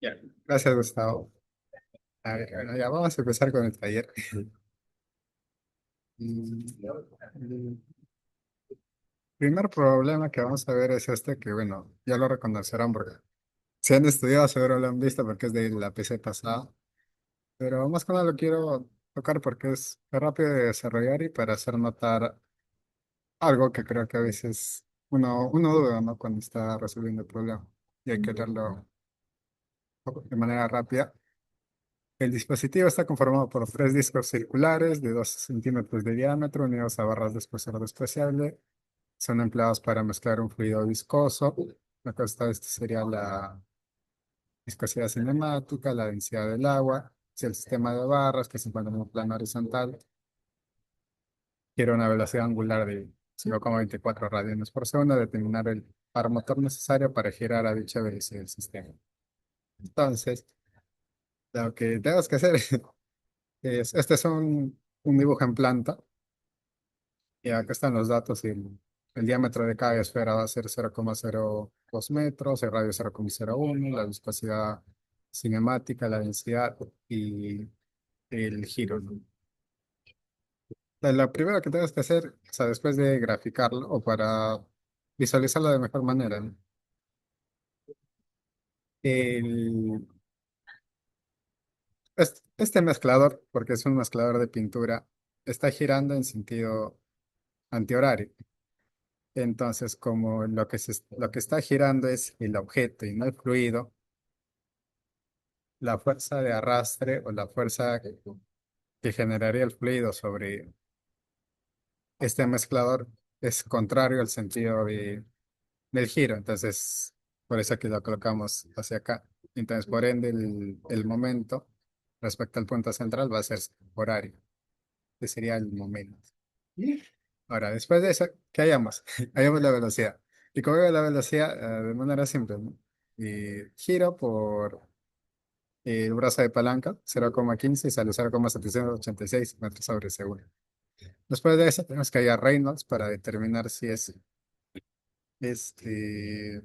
Ya. Gracias, Gustavo. A ver, bueno, ya vamos a empezar con el taller. El primer problema que vamos a ver es este, que bueno, ya lo reconocerán porque si han estudiado seguro lo han visto porque es de la PC pasada, pero más que nada lo quiero tocar porque es rápido de desarrollar y para hacer notar algo que creo que a veces uno duda, ¿no? Cuando está resolviendo el problema y hay que leerlo de manera rápida. El dispositivo está conformado por tres discos circulares de 12 centímetros de diámetro unidos a barras de espesor despreciable. Son empleados para mezclar un fluido viscoso. Acá está, este sería la viscosidad cinemática, la densidad del agua, si el sistema de barras que se encuentra en un plano horizontal quiere una velocidad angular de 0,24 radianes por segundo, determinar el par motor necesario para girar a dicha velocidad del sistema. Entonces, lo que tenemos que hacer este es un dibujo en planta. Y acá están los datos. Y el diámetro de cada esfera va a ser 0,02 metros, el radio 0,01, la viscosidad cinemática, la densidad y el giro, ¿no? La primera que tienes que hacer, o sea, después de graficarlo o para visualizarlo de mejor manera, ¿no? El, este mezclador, porque es un mezclador de pintura, está girando en sentido antihorario. Entonces, como lo que está girando es el objeto y no el fluido, la fuerza de arrastre o la fuerza que generaría el fluido sobre este mezclador es contrario al sentido del giro. Entonces, por eso que lo colocamos hacia acá. Entonces, por ende, el momento respecto al punto central va a ser horario, que sería el momento. Ahora, después de eso, ¿qué hayamos? Hayamos la velocidad. Y como veo la velocidad, de manera simple, ¿no? Giro por el brazo de palanca, 0,15 y sale 0,786 metros sobre segundo. Después de eso, tenemos que ir a Reynolds para determinar si es, este,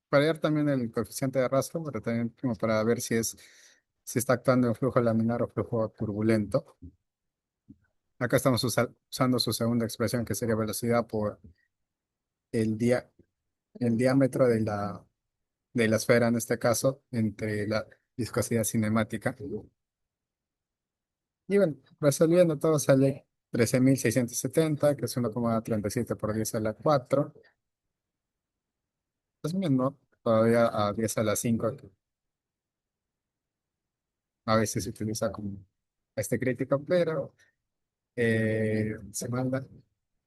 para hallar también el coeficiente de arrastre, pero también como para ver si está actuando en flujo laminar o flujo turbulento. Acá estamos usando su segunda expresión, que sería velocidad por el, dia- el diámetro de la esfera, en este caso, entre la viscosidad cinemática. Y bueno, resolviendo todo sale 13.670, que es 1,37 por 10 a la 4. Es mismo, todavía a 10 a la 5, que a veces se utiliza como este crítico, pero se manda,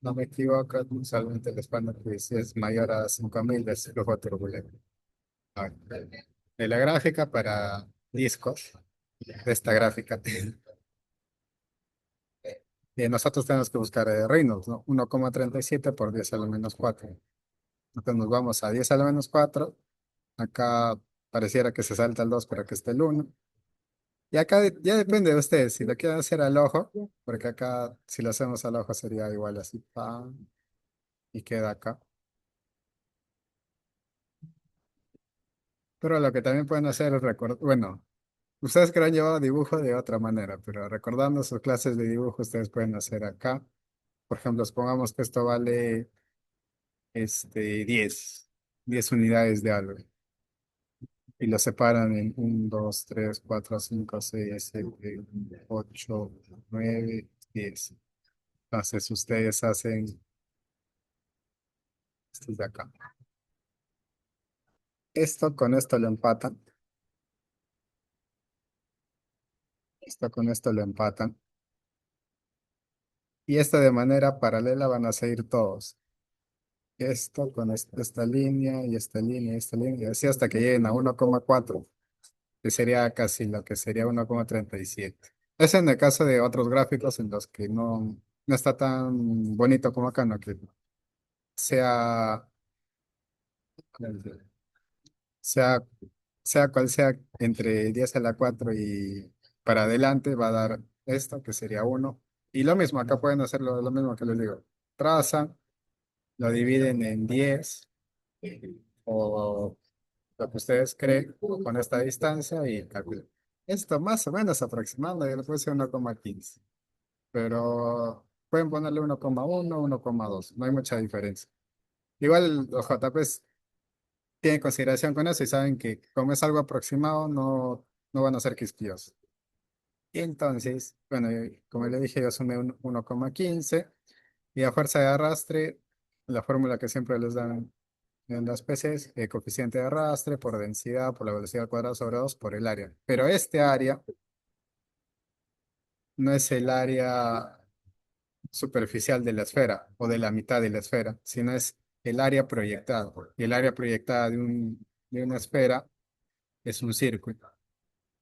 no me equivoco, usualmente el estándar que dice es mayor a 5.000 de flujo turbulento. A ver, de la gráfica para discos, de esta gráfica, nosotros tenemos que buscar Reynolds, ¿no? 1,37 por 10 a la menos 4. Entonces nos vamos a 10 a la menos 4. Acá pareciera que se salta el 2 para que esté el 1. Y acá ya depende de ustedes, si lo quieren hacer al ojo, porque acá si lo hacemos al ojo sería igual así, pam, y queda acá. Pero lo que también pueden hacer es recordar, bueno, ustedes que lo han llevado dibujo de otra manera, pero recordando sus clases de dibujo, ustedes pueden hacer acá. Por ejemplo, supongamos que esto vale 10 unidades de algo. Y lo separan en 1, 2, 3, 4, 5, 6, 7, 8, 9, 10. Entonces ustedes hacen esto de acá. Esto con esto lo empatan. Esto con esto lo empatan. Y esto de manera paralela van a seguir todos. Esto con esta línea y esta línea y esta línea. Y así hasta que lleguen a 1,4, que sería casi lo que sería 1,37. Es en el caso de otros gráficos en los que no está tan bonito como acá, ¿no? Que sea, sea, sea cual sea, entre 10 a la 4 y para adelante va a dar esto, que sería 1. Y lo mismo, acá pueden hacerlo lo mismo que les digo. Trazan, lo dividen en 10 o lo que ustedes creen con esta distancia y calculen. Esto más o menos aproximando, yo le puse 1,15, pero pueden ponerle 1,1, 1,2, no hay mucha diferencia. Igual los JPs tienen consideración con eso y saben que como es algo aproximado, no van a ser quisquillosos. Y entonces, bueno, como le dije, yo sumé un 1,15 y a fuerza de arrastre, la fórmula que siempre les dan en las PCs, coeficiente de arrastre por densidad, por la velocidad al cuadrado sobre 2 por el área. Pero este área no es el área superficial de la esfera o de la mitad de la esfera, sino es el área proyectada. Y el área proyectada de una esfera es un círculo.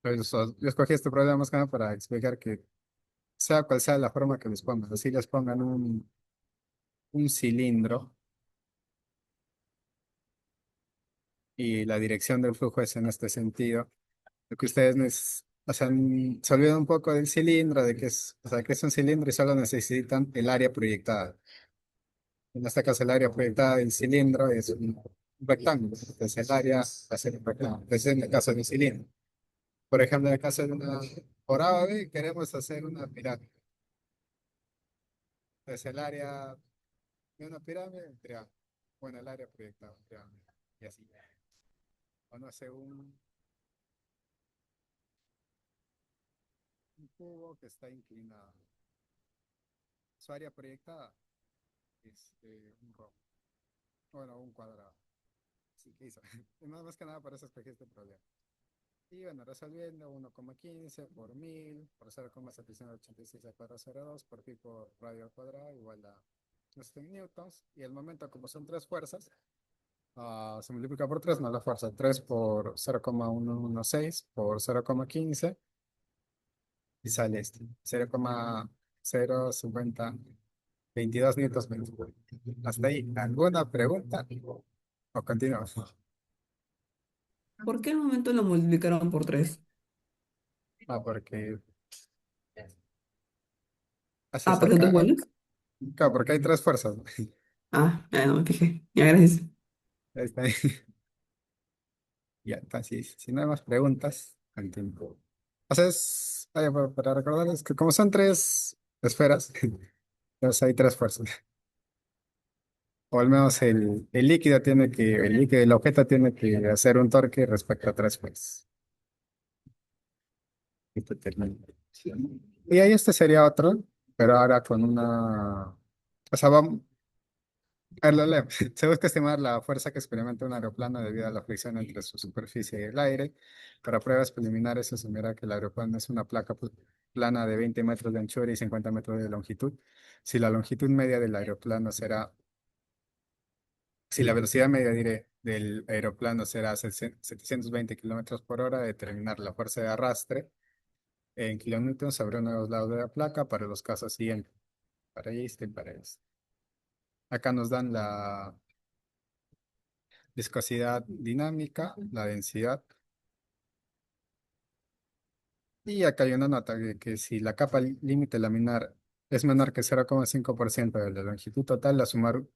Entonces, yo escogí este problema más que nada para explicar que sea cual sea la forma que les pongan, así les pongan un cilindro y la dirección del flujo es en este sentido. Lo que ustedes o sea, se olvidan un poco del cilindro, de que es, o sea, que es un cilindro y solo necesitan el área proyectada. En este caso, el área proyectada del cilindro es un rectángulo. Entonces, el área va a ser un rectángulo. Entonces, en el caso de un cilindro. Por ejemplo, en el caso de una, por A o B, queremos hacer una pirámide. Entonces, el área de una pirámide, un triángulo. Bueno, el área proyectada, un triángulo. Y así. O no sé, un cubo que está inclinado. Su área proyectada es un rombo. Bueno, un cuadrado. Sí, ¿qué hizo? Y más que nada por eso escogí este problema. Y bueno, resolviendo 1,15 por 1000 por 0,786 al cuadrado 02 por pi por radio al cuadrado igual a esto en newtons. Y el momento, como son tres fuerzas, se multiplica por 3 más la fuerza. 3 por 0,116 por 0,15 y sale este. 0,050 22 newtons metros. Hasta ahí. ¿Alguna pregunta? O continuamos. ¿Por qué el momento lo multiplicaron por 3? Porque así Ah, está porque son dos acá. bolas. Claro, porque hay tres fuerzas. Ah, ya no me fijé. Ya, gracias. Ahí está. Ya, entonces, si no hay más preguntas, continúo. O sea, para recordarles que como son tres esferas, entonces hay tres fuerzas. O al menos el líquido el objeto tiene que hacer un torque respecto a tres fuerzas. Esto termina. Y ahí este sería otro, pero ahora con una... O sea, vamos, a ver, lo leo. Se busca estimar la fuerza que experimenta un aeroplano debido a la fricción entre su superficie y el aire. Para pruebas preliminares se asumirá que el aeroplano es una placa plana de 20 metros de anchura y 50 metros de longitud. Si la longitud media del aeroplano será, si la velocidad media del aeroplano será 720 kilómetros por hora, determinar la fuerza de arrastre en kilonewtons sobre uno de los lados de la placa para los casos siguientes, para este y para este. Acá nos dan la viscosidad dinámica, la densidad. Y acá hay una nota que si la capa límite laminar es menor que 0,5% de la longitud total,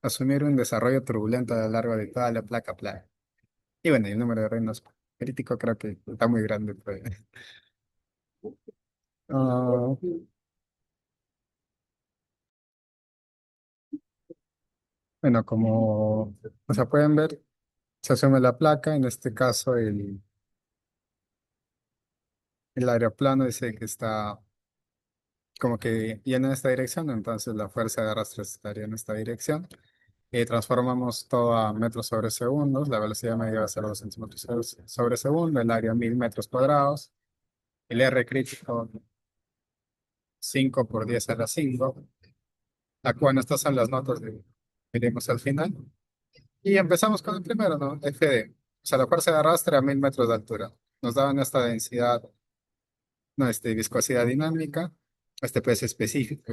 asumir un desarrollo turbulento a lo largo de toda la placa plana. Y bueno, y el número de reinos crítico creo que está muy grande, pues. Ah, bueno, como o sea, pueden ver, se asume la placa, en este caso el aeroplano dice que está como que yendo en esta dirección, entonces la fuerza de arrastre estaría en esta dirección. Transformamos todo a metros sobre segundos, la velocidad media va a ser 2 centímetros sobre segundo, el área 1000 metros cuadrados, el R crítico 5 por 10 a la 5. Bueno, estas son las notas que veremos al final. Y empezamos con el primero, ¿no? FD, o sea, la fuerza de arrastre a 1000 metros de altura. Nos daban esta densidad, no, viscosidad dinámica, este peso específico,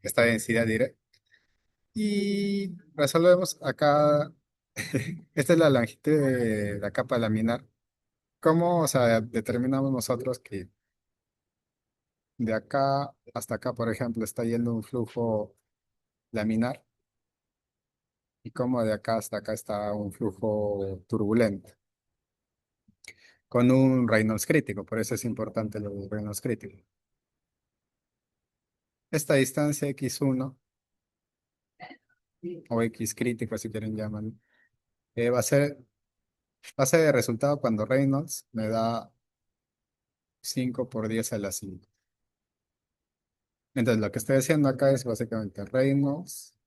esta densidad directa. Y resolvemos acá, esta es la longitud de la capa laminar. ¿Cómo, o sea, determinamos nosotros que de acá hasta acá, por ejemplo, está yendo un flujo laminar y cómo de acá hasta acá está un flujo turbulento? con un Reynolds crítico, por eso es importante lo del Reynolds crítico. Esta distancia x1 o x crítico, si quieren llamarlo, va a ser, va a ser el resultado cuando Reynolds me da 5 por 10 a la 5. Entonces, lo que estoy haciendo acá es básicamente Reynolds.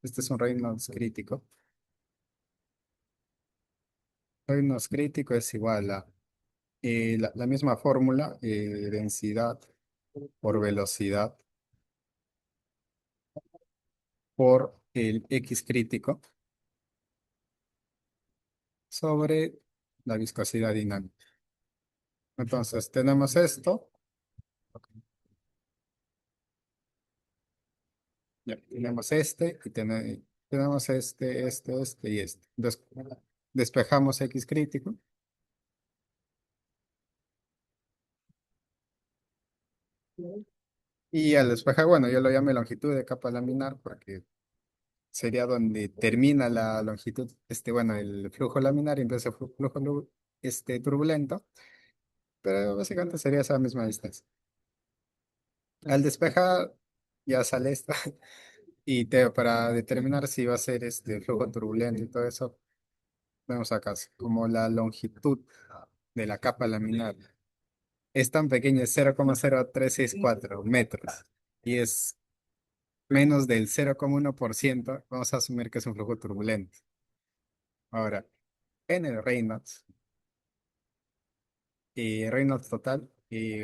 Este es un Reynolds crítico. Reynolds crítico es igual a la misma fórmula, densidad por velocidad por el X crítico sobre la viscosidad dinámica. Entonces, tenemos esto, ya, tenemos este y tenemos este y este. Despejamos X crítico y al despejar, bueno, yo lo llamo longitud de capa laminar porque sería donde termina la longitud, bueno, el flujo laminar y empieza el flujo turbulento, pero básicamente sería esa misma distancia. Al despejar ya sale esto y para determinar si va a ser este flujo turbulento y todo eso, vemos acá como la longitud de la capa laminar es tan pequeña, es 0,0364 metros y es menos del 0,1%, vamos a asumir que es un flujo turbulento. Ahora, en el Reynolds y Reynolds total, y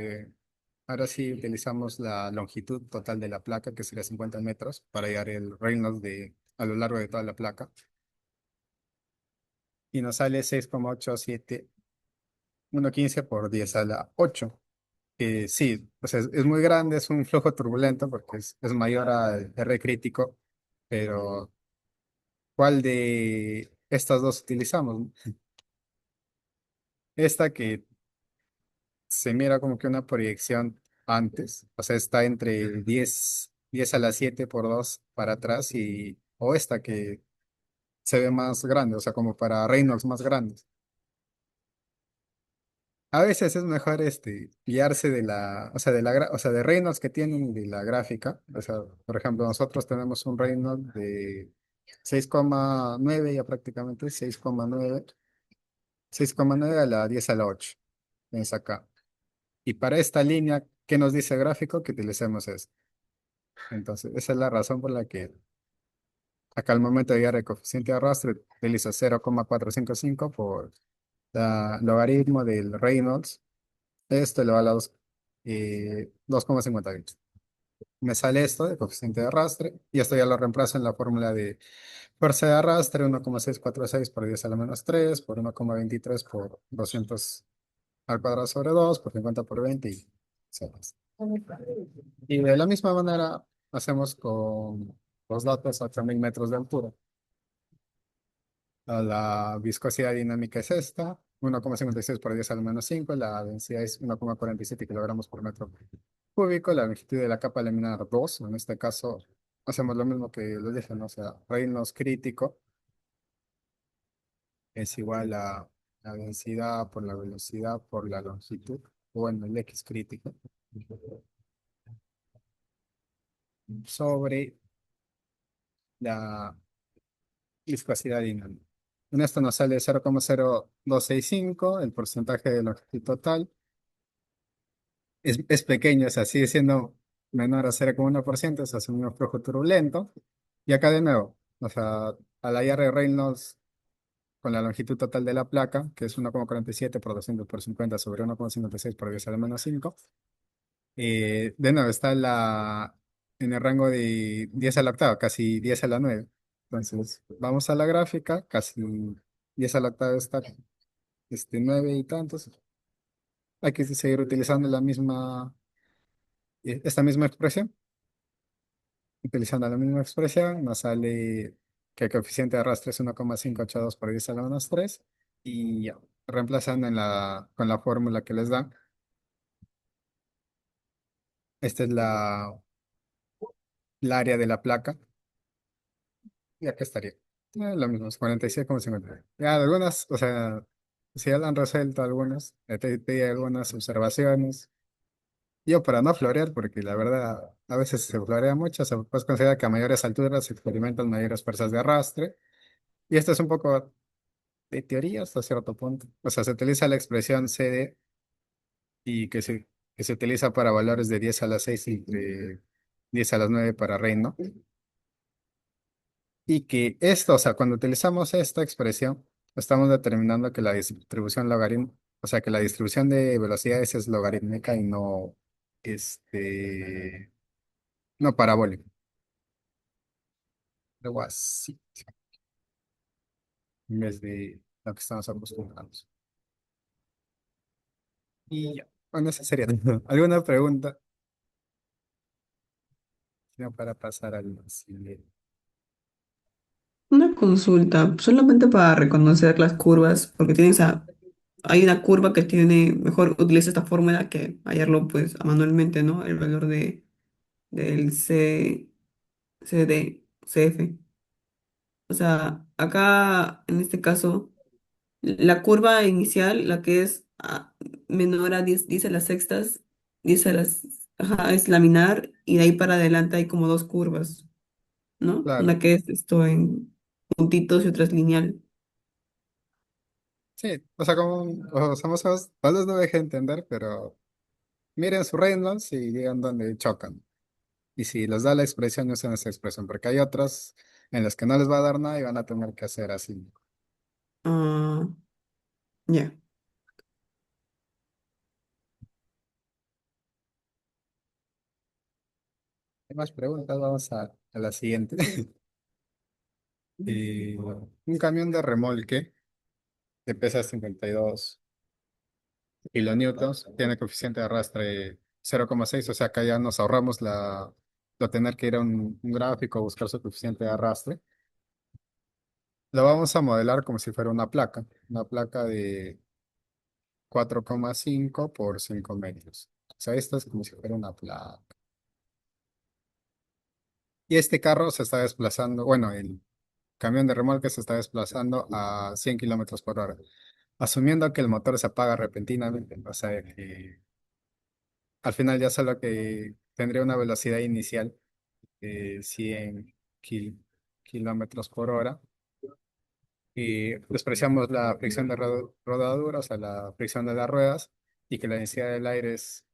ahora sí utilizamos la longitud total de la placa, que sería 50 metros, para hallar el Reynolds a lo largo de toda la placa. Y nos sale 6,87115 por 10 a la 8. Sí, o sea, es muy grande, es un flujo turbulento porque es mayor al R crítico, pero ¿cuál de estas dos utilizamos? Esta que se mira como que una proyección antes, o sea, está entre 10 a la 7 por 2 para atrás o esta que se ve más grande, o sea, como para Reynolds más grandes. A veces es mejor guiarse o sea, o sea, de Reynolds que tienen de la gráfica. O sea, por ejemplo, nosotros tenemos un Reynolds de 6,9 ya prácticamente, 6,9 a la 10 a la 8. Es acá. Y para esta línea, ¿qué nos dice el gráfico? Que utilicemos esto. Entonces, esa es la razón por la que acá al momento de llegar el coeficiente de arrastre utilizo 0,455 por logaritmo del Reynolds. Esto elevado a la 2,58. Me sale esto de coeficiente de arrastre y esto ya lo reemplazo en la fórmula de fuerza de arrastre 1,646 por 10 a la menos 3 por 1,23 por 200 al cuadrado sobre 2 por 50 por 20 y ceros. Y de la misma manera hacemos con los datos a 8.000 metros de altura. La viscosidad dinámica es esta, 1,56 por 10 al menos 5. La densidad es 1,47 kilogramos por metro cúbico, la longitud de la capa laminar 2. En este caso hacemos lo mismo que les dije, ¿no? O sea, Reynolds crítico es igual a la densidad por la velocidad por la longitud, o bueno, el X crítico, sobre la viscosidad dinámica. En esto nos sale 0,0265, el porcentaje de longitud total. Es pequeño, o sea, sigue siendo menor a 0,1%, o sea, es un flujo turbulento. Y acá de nuevo, o sea, al hallar el Reynolds con la longitud total de la placa, que es 1,47 por 200 por 50 sobre 1,56 por 10 a la menos 5, de nuevo está en el rango de 10 a la octava, casi 10 a la 9. Entonces, vamos a la gráfica, casi 10 a la octava está 9 y tantos. Hay que seguir utilizando esta misma expresión. Utilizando la misma expresión, nos sale que el coeficiente de arrastre es 1,582 por 10 a la menos 3 y ya, reemplazando con la fórmula que les dan, esta es la área de la placa y acá estaría. Lo mismo, es 46,50. Ya, algunas, o sea, Sí, ya lo han resuelto algunos, te di algunas observaciones. Yo para no florear, porque la verdad a veces se florea mucho, se puede considerar que a mayores alturas se experimentan mayores fuerzas de arrastre. Y esto es un poco de teoría hasta cierto punto. O sea, se utiliza la expresión CD y que se utiliza para valores de 10 a la 6 y de 10 a las 9 para reino. Y que esto, o sea, cuando utilizamos esta expresión, estamos determinando que la distribución logarítmica, o sea, que la distribución de velocidades es logarítmica y no, este, no parabólica. Algo así, en vez de lo que estamos acostumbrados. Y ya, bueno, esa sería todo. ¿Alguna pregunta? No, para pasar al siguiente. Una consulta, solamente para reconocer las curvas, porque hay una curva que tiene, mejor utiliza esta fórmula que hallarlo pues manualmente, ¿no? El valor del CF. O sea, acá en este caso, la curva inicial, la que es menor a 10 a las sextas, 10 a las, ajá, es laminar y de ahí para adelante hay como dos curvas, ¿no? Claro, Una que es esto en puntitos y otra es lineal. sí, o sea, como los famosos, tal vez no deje entender, pero miren su Reynolds y digan dónde chocan. Y si les da la expresión, usen esa expresión, porque hay otras en las que no les va a dar nada y van a tener que hacer así. Ah, ya. Hay más preguntas, vamos a la siguiente. Un camión de remolque que pesa 52 kilonewtons tiene coeficiente de arrastre 0,6, o sea que ya nos ahorramos lo tener que ir a un gráfico a buscar su coeficiente de arrastre. Lo vamos a modelar como si fuera una placa de 4,5 por 5 metros. O sea, esto es como si fuera una placa. Y este carro se está desplazando, bueno, el camión de remolque se está desplazando a 100 kilómetros por hora. Asumiendo que el motor se apaga repentinamente, o sea, que al final ya solo que tendría una velocidad inicial de 100 kil- kilómetros por hora. Y despreciamos la fricción de rodadura, o sea, la fricción de las ruedas, y que la densidad del aire es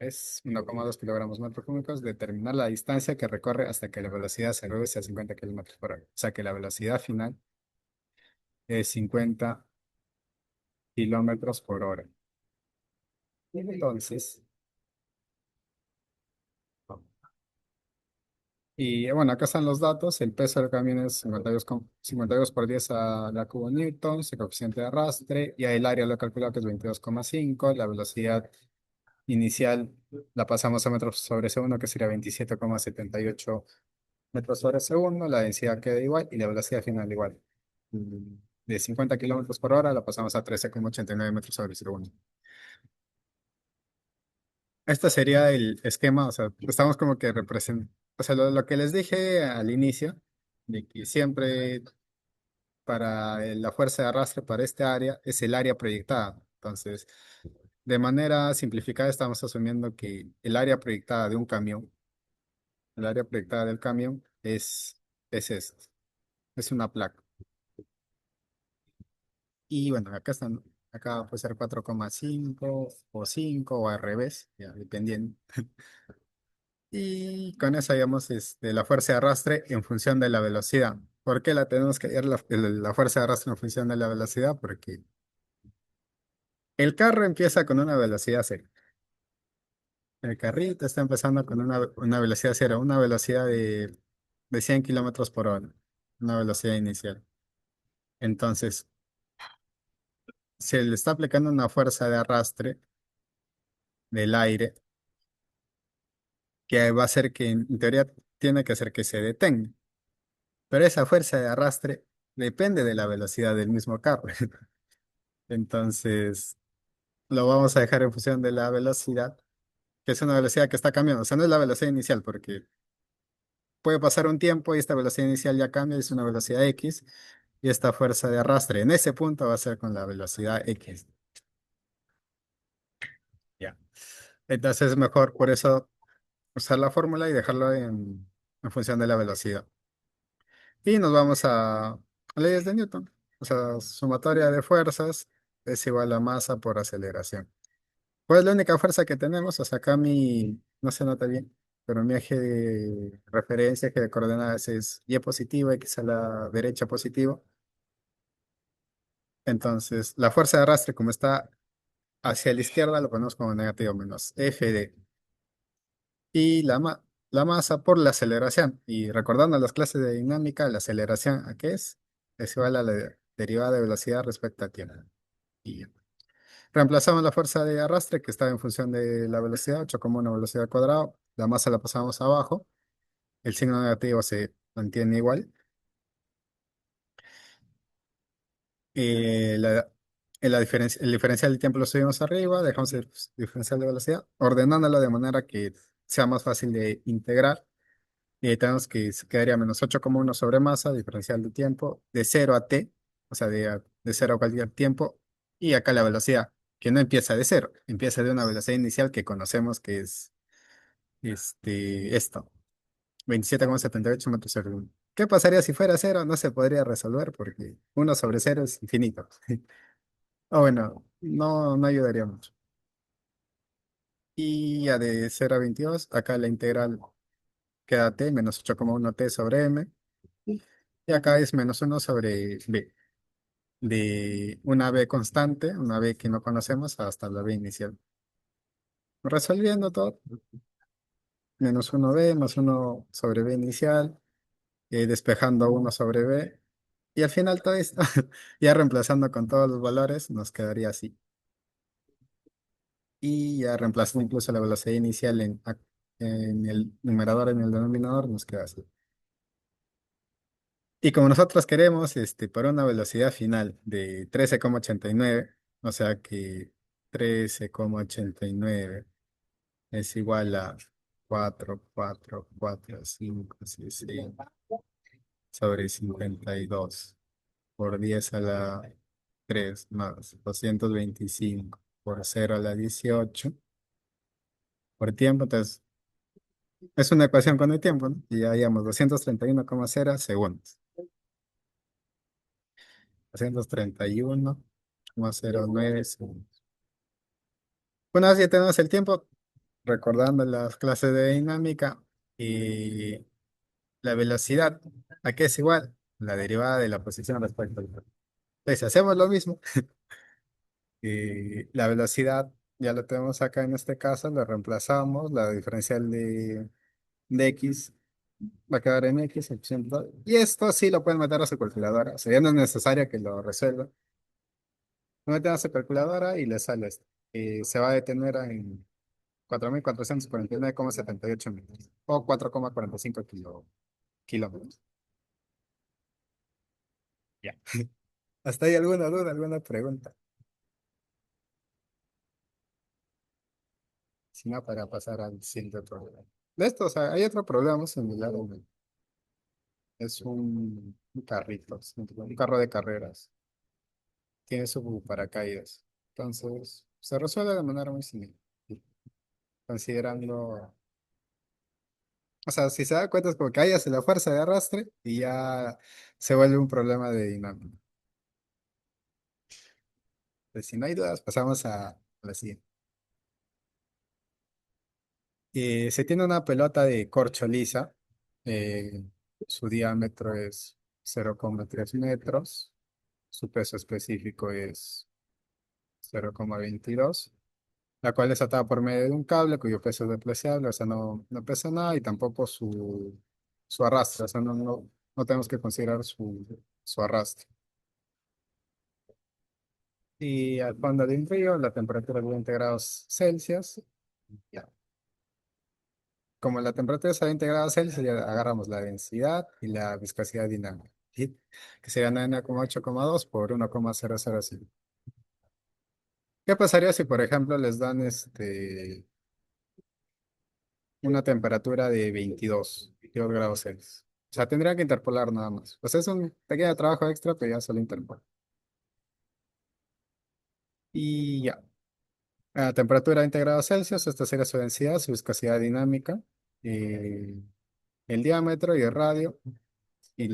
1,2 kilogramos metros cúbicos, determinar la distancia que recorre hasta que la velocidad se reduce a 50 kilómetros por hora. O sea, que la velocidad final es 50 kilómetros por hora. Entonces, y bueno, acá están los datos. El peso del camión es 52 por 10 a la cubo newtons, el coeficiente de arrastre, y el área lo he calculado que es 22,5. La velocidad inicial la pasamos a metros sobre segundo, que sería 27,78 metros sobre segundo. La densidad queda igual y la velocidad final igual. De 50 kilómetros por hora la pasamos a 13,89 metros sobre segundo. Este sería el esquema, o sea, estamos como que representando, o sea, lo que les dije al inicio, de que siempre para la fuerza de arrastre para este área es el área proyectada. Entonces, de manera simplificada estamos asumiendo que el área proyectada de un camión, el área proyectada del camión es esto, es una placa. Y bueno, acá puede ser 4,5 o 5 o al revés, ya dependiendo. Y con eso hallamos la fuerza de arrastre en función de la velocidad. ¿Por qué la tenemos que hallar la fuerza de arrastre en función de la velocidad? Porque el carro empieza con una velocidad cero. El carrito está empezando con una velocidad cero, una velocidad de 100 kilómetros por hora, una velocidad inicial. Entonces, se le está aplicando una fuerza de arrastre del aire que va a hacer que, en teoría, tiene que hacer que se detenga. Pero esa fuerza de arrastre depende de la velocidad del mismo carro. Entonces, lo vamos a dejar en función de la velocidad, que es una velocidad que está cambiando. O sea, no es la velocidad inicial, porque puede pasar un tiempo y esta velocidad inicial ya cambia, es una velocidad X, y esta fuerza de arrastre en ese punto va a ser con la velocidad X. Ya. Entonces es mejor por eso usar la fórmula y dejarlo en función de la velocidad. Y nos vamos a leyes de Newton. O sea, sumatoria de fuerzas es igual a masa por aceleración. ¿Cuál es la única fuerza que tenemos? O sea, acá no se nota bien, pero mi eje de referencia, eje de coordenadas es Y positivo, X a la derecha positivo. Entonces, la fuerza de arrastre, como está hacia la izquierda, lo ponemos como negativo menos F de y la masa por la aceleración. Y recordando las clases de dinámica, la aceleración, ¿a qué es? Es igual a la derivada de velocidad respecto a tiempo. Y ya. Reemplazamos la fuerza de arrastre que estaba en función de la velocidad, 8,1 velocidad al cuadrado. La masa la pasamos abajo. El signo negativo se mantiene igual. El diferencial de tiempo lo subimos arriba, dejamos el diferencial de velocidad, ordenándolo de manera que sea más fácil de integrar. Y ahí tenemos que quedaría menos 8,1 sobre masa, diferencial de tiempo, de 0 a t, o sea, de 0 a cualquier tiempo. Y acá la velocidad, que no empieza de cero, empieza de una velocidad inicial que conocemos que es esto, 27,78 metros sobre segundo. ¿Qué pasaría si fuera cero? No se podría resolver porque uno sobre cero es infinito. O bueno, no ayudaría mucho. Y ya de 0 a 22, acá la integral queda t menos 8,1 t sobre m. Y acá es menos uno sobre b. De una b constante, una b que no conocemos, hasta la b inicial. Resolviendo todo, menos uno b más uno sobre b inicial, despejando uno sobre b. Y al final todo esto, ya reemplazando con todos los valores, nos quedaría así. Y ya reemplazando incluso la velocidad inicial en el numerador, en el denominador, nos queda así. Y como nosotros queremos, por una velocidad final de 13,89, o sea que 13,89 es igual a 4,445 sobre 52 por 10 a la 3 más 225 por 0 a la 18 por tiempo. Entonces, es una ecuación con el tiempo, ¿no? Y ya hayamos 231,0 segundos. 231,09 segundos. Una vez ya tenemos el tiempo, recordando las clases de dinámica y la velocidad, ¿a qué es igual? La derivada de la posición respecto al tiempo. Entonces, hacemos lo mismo. La velocidad ya lo tenemos acá en este caso, lo reemplazamos, la diferencial de x va a quedar en x, y esto sí lo pueden meter a su calculadora, o sea, ya no es necesario que lo resuelvan. Lo meten a su calculadora y les sale esto. Se va a detener en 4,449,78 metros o 4,45 kilómetros. Ya. ¿Hasta ahí alguna duda, alguna pregunta? Si no, para pasar al siguiente problema. De esto, o sea, hay otro problema similar. Es un carrito, un carro de carreras. Tiene su paracaídas. Entonces, se resuelve de manera muy similar. Considerando, o sea, si se da cuenta es como que ahí hace la fuerza de arrastre y ya se vuelve un problema de dinámica. Pues, si no hay dudas, pasamos a la siguiente. Se tiene una pelota de corcho lisa. eh, Su diámetro es 0,3 metros. Su peso específico es 0,22, la cual es atada por medio de un cable cuyo peso es despreciable, o sea, no pesa nada y tampoco su arrastre, o sea, no tenemos que considerar su arrastre. Y al fondo de un río, la temperatura es 20 grados Celsius. Ya. Como la temperatura es a 20 grados Celsius, ya agarramos la densidad y la viscosidad dinámica, ¿sí? Que sería 9,8,2 por 1,005. ¿Qué pasaría si, por ejemplo, les dan una temperatura de 22 grados Celsius? O sea, tendría que interpolar nada más. Pues es un pequeño trabajo extra, pero ya solo interpola. Y ya. A temperatura 20 grados Celsius, esta sería su densidad, su viscosidad dinámica, y el diámetro y el radio y,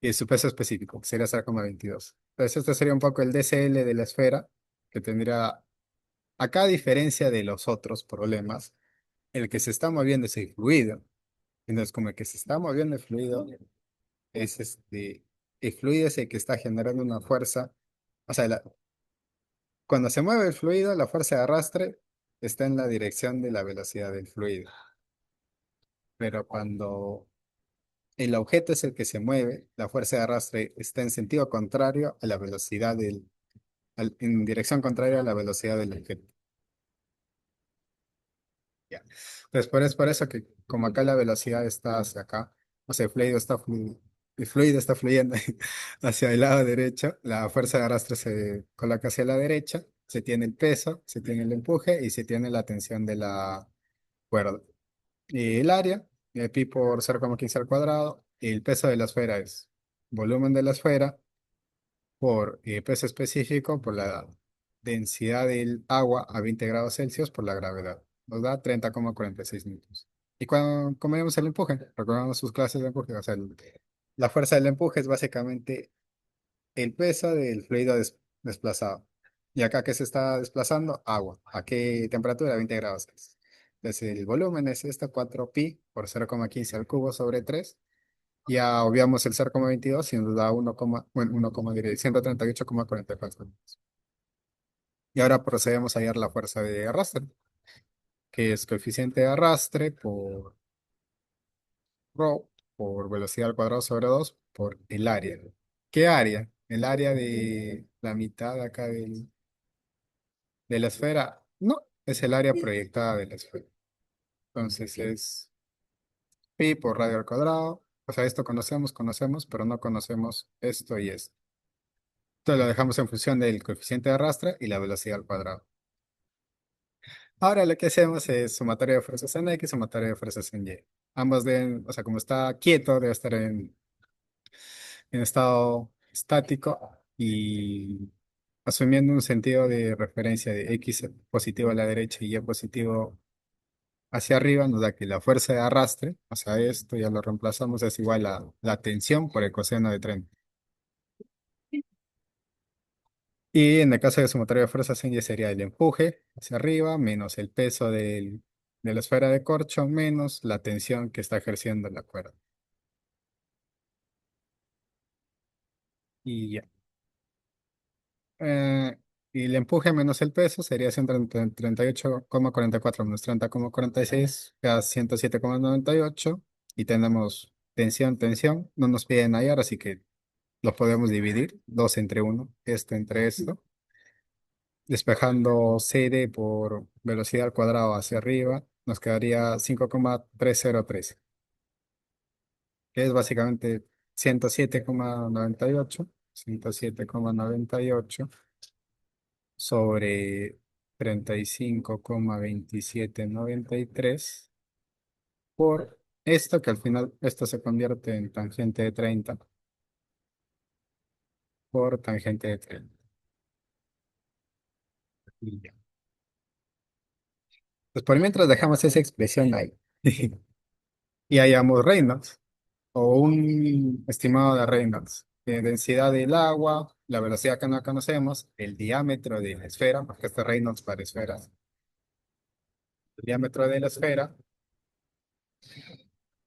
y su peso específico, que sería 0,22. Entonces, este sería un poco el DCL de la esfera, que tendría, acá a diferencia de los otros problemas, el que se está moviendo es el fluido. Entonces, como el que se está moviendo el fluido es el fluido es el que está generando una fuerza. O sea, cuando se mueve el fluido, la fuerza de arrastre está en la dirección de la velocidad del fluido. Pero cuando el objeto es el que se mueve, la fuerza de arrastre está en sentido contrario a la velocidad en dirección contraria a la velocidad del objeto. Ya. Entonces, es por eso que como acá la velocidad está hacia acá, o sea, el fluido está fluyendo hacia el lado derecho, la fuerza de arrastre se coloca hacia la derecha, se tiene el peso, se tiene el empuje y se tiene la tensión de la cuerda. Y el área, pi por 0,15 al cuadrado, y el peso de la esfera es volumen de la esfera por peso específico por la densidad del agua a 20 grados Celsius por la gravedad. Nos da 30,46 newtons. Y cuando comemos el empuje, recordamos sus clases de empuje, o sea, la fuerza del empuje es básicamente el peso del fluido desplazado. ¿Y acá qué se está desplazando? Agua. ¿A qué temperatura? 20 grados Celsius. Entonces el volumen es esto, 4pi por 0,15 al cubo sobre 3. Ya obviamos el 0,22 y nos da 1, bueno, 1, diré, 138,44. Y ahora procedemos a hallar la fuerza de arrastre, que es coeficiente de arrastre por rho, por velocidad al cuadrado sobre 2 por el área. ¿Qué área? El área de la mitad acá de la esfera. No, es el área proyectada de la esfera. Entonces es pi por radio al cuadrado. O sea, esto conocemos, pero no conocemos esto y esto. Entonces lo dejamos en función del coeficiente de arrastre y la velocidad al cuadrado. Ahora lo que hacemos es sumatoria de fuerzas en X, sumatoria de fuerzas en Y. Ambos deben, o sea, como está quieto, debe estar en estado estático y asumiendo un sentido de referencia de X positivo a la derecha y Y positivo hacia arriba, nos da que la fuerza de arrastre, o sea, esto ya lo reemplazamos, es igual a la tensión por el coseno de 30. Y en el caso de sumatoria de fuerzas en Y sería el empuje hacia arriba menos el peso de la esfera de corcho menos la tensión que está ejerciendo la cuerda. Y ya. Eh, y el empuje menos el peso sería 138,44 menos 30,46, queda 107,98. Y tenemos tensión. No nos piden hallar, así que lo podemos dividir. 2 entre uno, esto entre esto. Despejando CD por velocidad al cuadrado hacia arriba, nos quedaría 5,303, que es básicamente 107,98 sobre 35,2793 por esto, que al final esto se convierte en tangente de 30 por tangente de 30. Y ya. Pues por mientras dejamos esa expresión ahí. Y hallamos Reynolds, o un estimado de Reynolds, de densidad del agua, la velocidad que no conocemos, el diámetro de la esfera, porque este Reynolds para esferas, el diámetro de la esfera,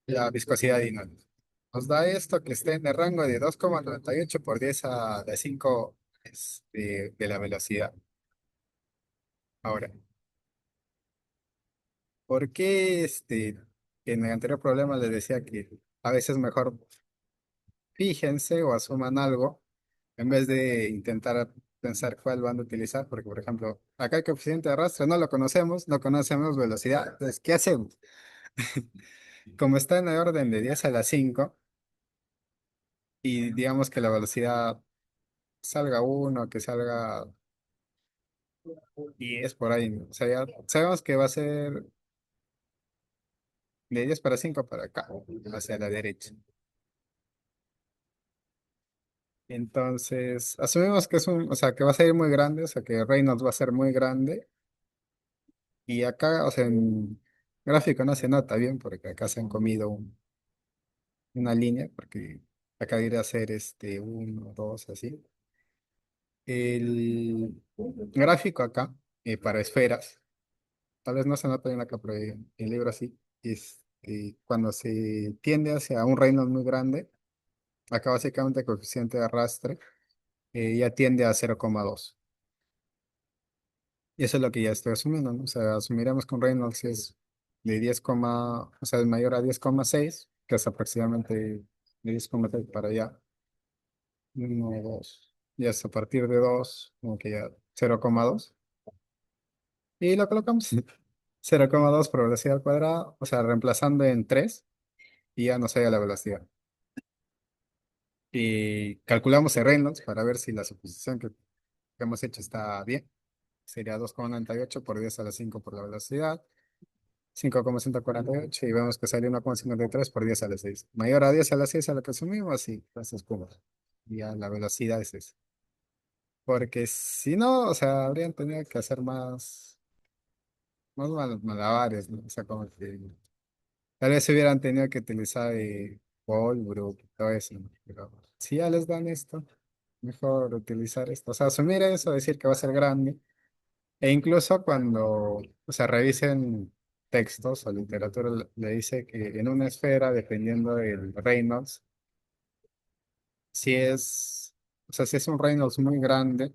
la viscosidad dinámica. Nos da esto que esté en el rango de 2,98 por 10 a la 5 de la velocidad. Ahora, ¿por qué en el anterior problema les decía que a veces mejor fíjense o asuman algo en vez de intentar pensar cuál van a utilizar? Porque, por ejemplo, acá el coeficiente de arrastre no lo conocemos, no conocemos velocidad. Entonces, ¿qué hacemos? Como está en el orden de 10 a la 5 y digamos que la velocidad salga uno, que salga 10 por ahí, ¿no? O sea, ya sabemos que va a ser de 10 para 5 para acá, hacia la derecha. Entonces, asumimos que es o sea, que va a ser muy grande, o sea, que Reynolds va a ser muy grande. Y acá, o sea, en gráfico no se nota bien porque acá se han comido una línea, porque acá debería ser uno, dos, así. El gráfico acá, para esferas, tal vez no se nota bien acá, pero en el libro así, es cuando se tiende hacia un Reynolds muy grande, acá básicamente el coeficiente de arrastre ya tiende a 0,2. Y eso es lo que ya estoy asumiendo, ¿no? O sea, asumiremos con Reynolds si es de 10, o sea, es mayor a 10,6, que es aproximadamente de 10,6 para allá. Uno, 2. Ya es a partir de 2 como que ya 0,2. Y lo colocamos. 0,2 por velocidad al cuadrado, o sea, reemplazando en 3 y ya nos sale la velocidad. Y calculamos el Reynolds para ver si la suposición que hemos hecho está bien. Sería 2,98 por 10 a la 5 por la velocidad. 5,148 y vemos que sale 1,53 por 10 a la 6. Mayor a 10 a la 6 a la que asumimos y las espumas. Y ya la velocidad es esa. Porque si no, o sea, habrían tenido que hacer más malabares, ¿no? O sea, como que tal vez hubieran tenido que utilizar Colbrook y todo eso, ¿no? Pero si ya les dan esto, mejor utilizar esto. O sea, asumir eso, decir que va a ser grande. E incluso cuando, o sea, revisen textos o literatura, le dice que en una esfera, dependiendo del Reynolds, si es, o sea, si es un Reynolds muy grande,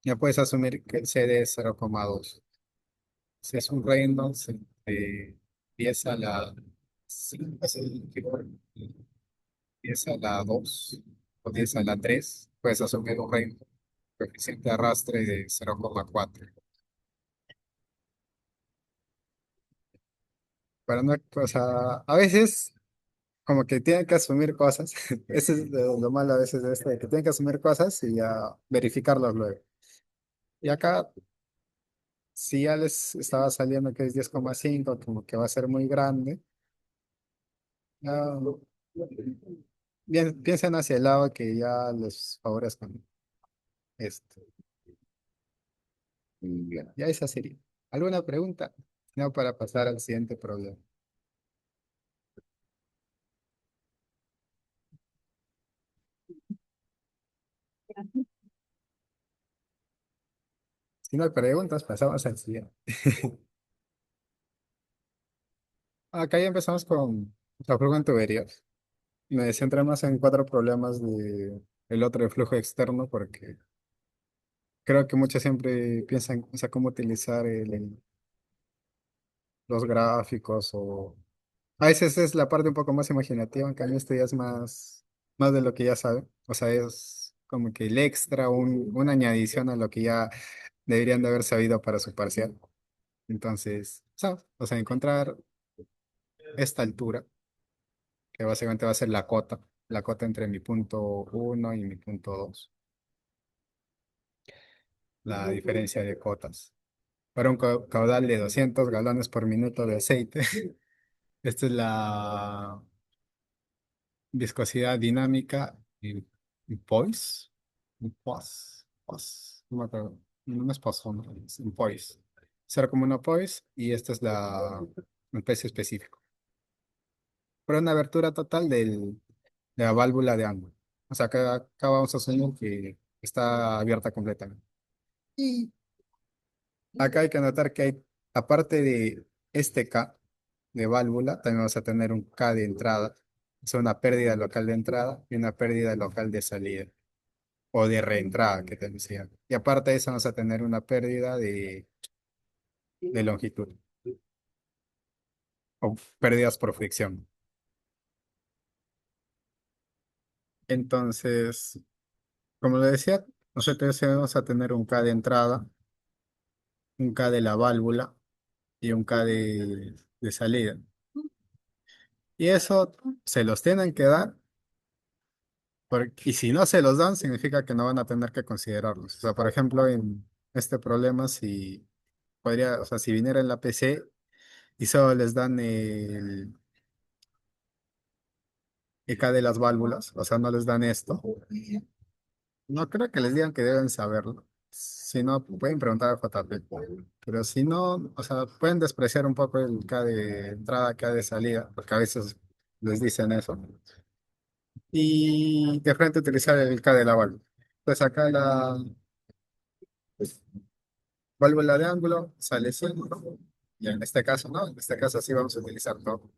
ya puedes asumir que el CD es 0,2. Si es un Reynolds de 10 a la 5, 10 a la 2 o 10 a la 3, puedes asumir un Reynolds coeficiente de arrastre de 0,4. Para no, o sea, a veces como que tienen que asumir cosas. Ese es lo malo a veces de esto, de que tienen que asumir cosas y ya verificarlas luego. Y acá, si ya les estaba saliendo que es 10,5 como que va a ser muy grande, ya, bien, piensen hacia el lado que ya les favorezcan esto. Y bien, ya esa sería. ¿Alguna pregunta? No, para pasar al siguiente problema. Si no hay preguntas, pasamos al siguiente. Acá ya empezamos con la prueba en tuberías. Me centré más en cuatro problemas de el otro de flujo externo porque creo que muchos siempre piensan, o sea, cómo utilizar los gráficos o a veces es la parte un poco más imaginativa, en cambio esto ya es más de lo que ya saben. O sea, es como que el extra, una añadición a lo que ya deberían de haber sabido para su parcial. Entonces, ¿sabes? O sea, encontrar esta altura, que básicamente va a ser la cota entre mi punto uno y mi punto 2, la diferencia de cotas. Para un caudal de 200 galones por minuto de aceite. Esta es la viscosidad dinámica en Poise. No me acuerdo. No es Poisson, no, es en Poise. 0,1 Poise y esta es el precio específico. Pero una abertura total de la válvula de ángulo. O sea, acá vamos a asumir que está abierta completamente. Y acá hay que notar que hay, aparte de este K de válvula, también vamos a tener un K de entrada. Es una pérdida local de entrada y una pérdida local de salida o de reentrada, que te decía. Y aparte de eso, vamos a tener una pérdida de longitud o pérdidas por fricción. Entonces, como le decía, nosotros vamos a tener un K de entrada, un K de la válvula y un K de salida. Y eso se los tienen que dar. Y si no se los dan, significa que no van a tener que considerarlos. O sea, por ejemplo, en este problema, si podría, o sea, si viniera en la PC y solo les dan y K de las válvulas, o sea, no les dan esto. No creo que les digan que deben saberlo. Si no, pueden preguntar a JP. Pero si no, o sea, pueden despreciar un poco el K de entrada, K de salida, porque a veces les dicen eso. Y de frente utilizar el K de la válvula. Pues acá la válvula de ángulo sale 5. Y en este caso, ¿no? En este caso sí vamos a utilizar todo.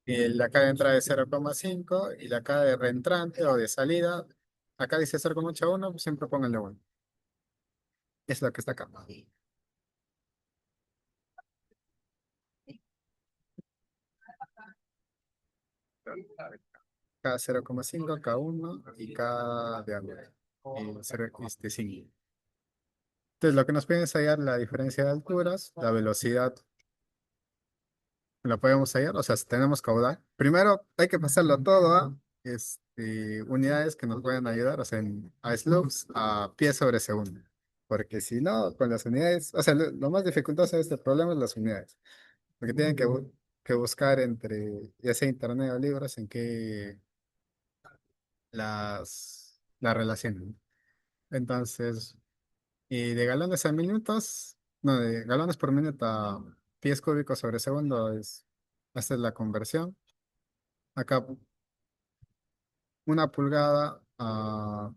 Y la K de entrada es 0,5 y la K de reentrante o de salida, acá dice 0,81, pues siempre pónganle 1. Es lo que está acá. K 0,5, K1 y K de ángulo. Y 5. Entonces, lo que nos piden es hallar la diferencia de alturas, la velocidad, la podemos hallar, o sea, si tenemos caudal. Primero, hay que pasarlo todo a unidades que nos puedan ayudar, o sea, a slopes, a pies sobre segundo. Porque si no, con las unidades, o sea, lo más dificultoso de este problema es las unidades. Porque tienen que buscar entre, ya sea internet o libros, en qué las relacionan. Entonces, y de galones a minutos, no, de galones por minuto a pies cúbicos sobre segundo esta es la conversión. Acá una pulgada a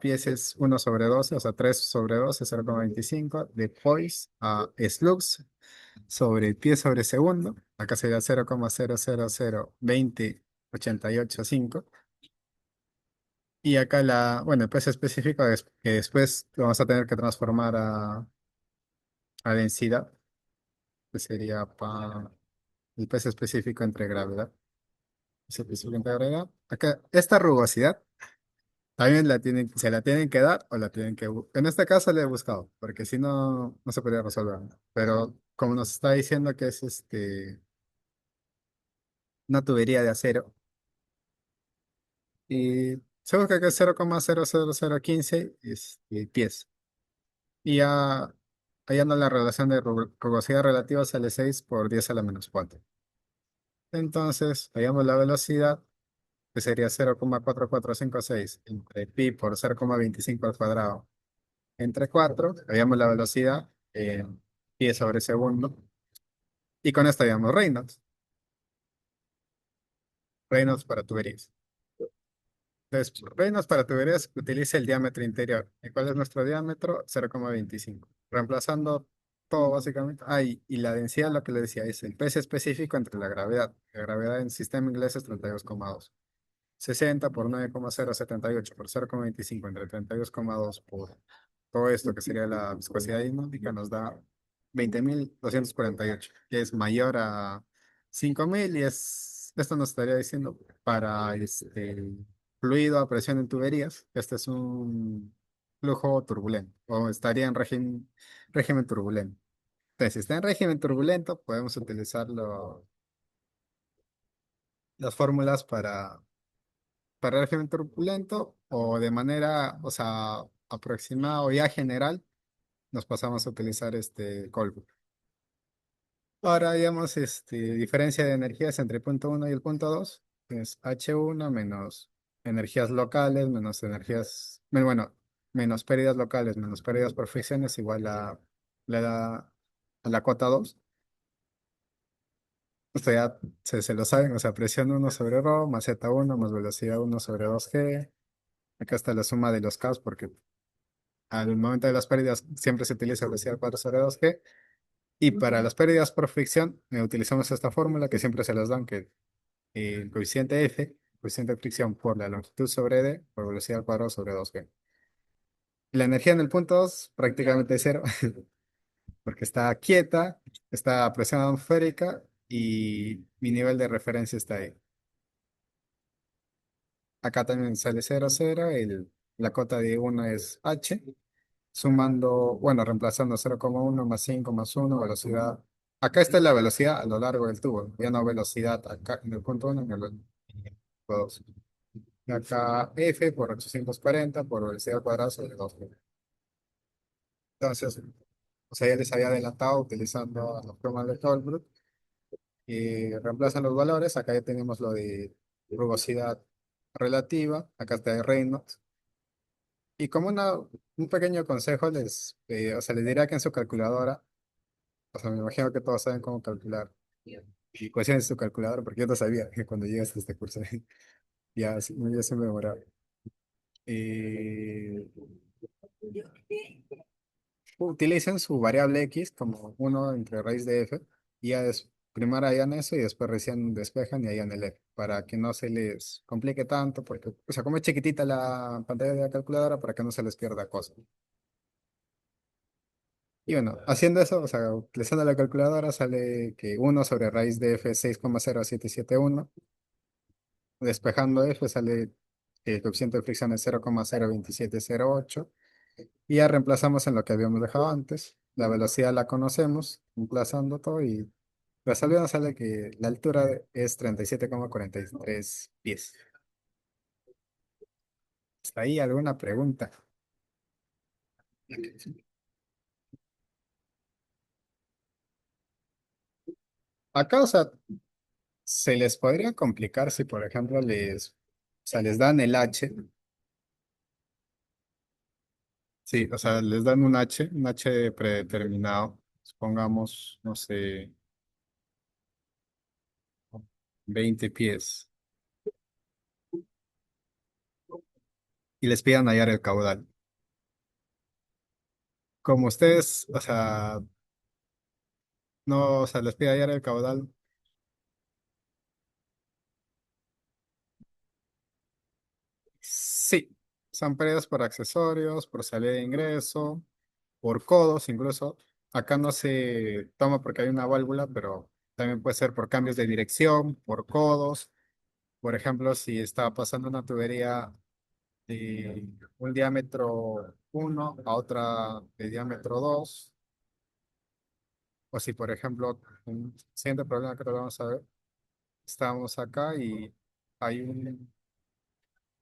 pies es 1/12, o sea, 3/12, 0,25. De poise a slugs sobre pies sobre segundo. Acá sería 0,0002088,5. Y acá bueno, el peso específico es que después lo vamos a tener que transformar a densidad, que sería el peso específico entre gravedad. Peso específico entre gravedad. Acá, esta rugosidad también se la tienen que dar o la tienen que... En este caso le he buscado, porque si no, no se podría resolver. Pero como nos está diciendo que es una tubería de acero, y se busca que es 0,00015 pies. Y ya hallando la relación de rugosidad relativa sale 6 por 10 a la menos 4. Entonces, hallamos la velocidad, que sería 0,4456 entre pi por 0,25 al cuadrado entre 4. Hallamos la velocidad en pi sobre segundo. Y con esto hallamos Reynolds. Reynolds para tuberías. Entonces, Reynolds para tuberías utiliza el diámetro interior. ¿Y cuál es nuestro diámetro? 0,25. Reemplazando todo básicamente. Ah, y la densidad, lo que le decía, es el peso específico entre la gravedad. La gravedad en sistema inglés es 32,2. 60 por 9,078 por 0,25 entre 32,2 por todo esto que sería la viscosidad dinámica nos da 20.248, que es mayor a 5.000 y esto nos estaría diciendo para fluido a presión en tuberías, este es un flujo turbulento o estaría en régimen turbulento. Entonces, si está en régimen turbulento, podemos utilizar las fórmulas para régimen turbulento o de manera, o sea, aproximada o ya general, nos pasamos a utilizar Colbert. Ahora digamos, diferencia de energías entre el punto uno y el punto 2 es H1 menos energías locales, menos energías, bueno, menos pérdidas locales, menos pérdidas por fricciones igual a la cota 2. Esto ya se lo saben, o sea, presión 1/ρ más Z1 más velocidad 1/2G. Acá está la suma de los Ks porque al momento de las pérdidas siempre se utiliza velocidad 4/2G. Y para las pérdidas por fricción utilizamos esta fórmula que siempre se las dan, que el coeficiente F, coeficiente de fricción por la longitud sobre D, por velocidad al cuadrado sobre 2G. La energía en el punto 2 prácticamente cero, porque está quieta, está a presión atmosférica y mi nivel de referencia está ahí. Acá también sale 0,0, la cota de 1 es H. Sumando, bueno, reemplazando 0,1 más 5 más 1 velocidad. Acá está la velocidad a lo largo del tubo, ya no velocidad acá en el punto 1 en el punto 2. Y acá F por 840 por velocidad cuadrada sobre 2. Entonces, o sea, ya les había adelantado utilizando la forma de Colbert. reemplazan los valores. Acá ya tenemos lo de rugosidad relativa, acá está de Reynolds. Y como un pequeño consejo, o sea, les dirá que en su calculadora, o sea, me imagino que todos saben cómo calcular ecuaciones en su calculadora, porque yo no sabía que cuando llegas a este curso, ya se me demoraba. Eh, Utilicen su variable x como uno entre raíz de f, y primero hayan eso y después recién despejan y hayan el f, para que no se les complique tanto, porque, o sea, como es chiquitita la pantalla de la calculadora, para que no se les pierda cosas. Y bueno, haciendo eso, o sea, utilizando la calculadora, sale que uno sobre raíz de f es 6,0771. Despejando f sale que el coeficiente de fricción es 0,02708. Y ya reemplazamos en lo que habíamos dejado antes. La velocidad la conocemos, reemplazando todo, y la salida nos sale que la altura es 37,43 pies. ¿Está ahí alguna pregunta? Acá, o sea, se les podría complicar si, por ejemplo, o sea, les dan el H. Sí, o sea, les dan un H predeterminado. Supongamos, no sé, 20 pies. Y les pidan hallar el caudal. Como ustedes, o sea, no, o sea, les pide hallar el caudal. Sí, son pérdidas por accesorios, por salida de ingreso, por codos, incluso. Acá no se toma porque hay una válvula, pero también puede ser por cambios de dirección, por codos. Por ejemplo, si está pasando una tubería de un diámetro 1 a otra de diámetro 2, o si, por ejemplo, un siguiente problema que lo vamos a ver, estamos acá y hay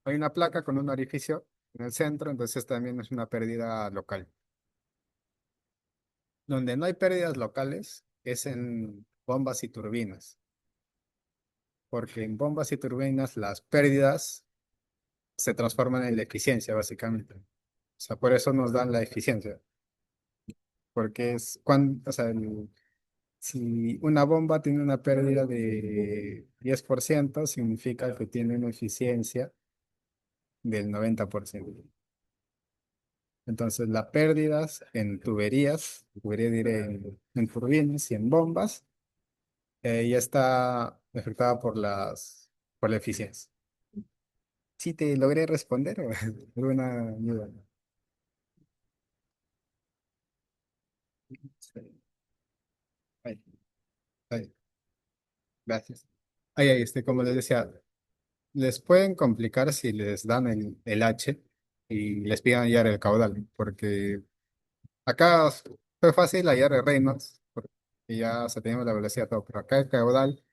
hay una placa con un orificio en el centro, entonces también es una pérdida local. Donde no hay pérdidas locales es en bombas y turbinas, porque en bombas y turbinas las pérdidas se transforman en la eficiencia, básicamente. O sea, por eso nos dan la eficiencia, porque es cuando, o sea, si una bomba tiene una pérdida de 10%, significa que tiene una eficiencia del 90%. Entonces, las pérdidas en tuberías, tubería diré en turbinas y en bombas, ya está afectada por la eficiencia. ¿Sí te logré responder o alguna duda? Sí. Ahí, ahí, gracias. Como les decía, les pueden complicar si les dan el H y les pidan hallar el caudal, porque acá fue fácil hallar el Reynolds, porque ya se tenemos la velocidad todo, pero acá el caudal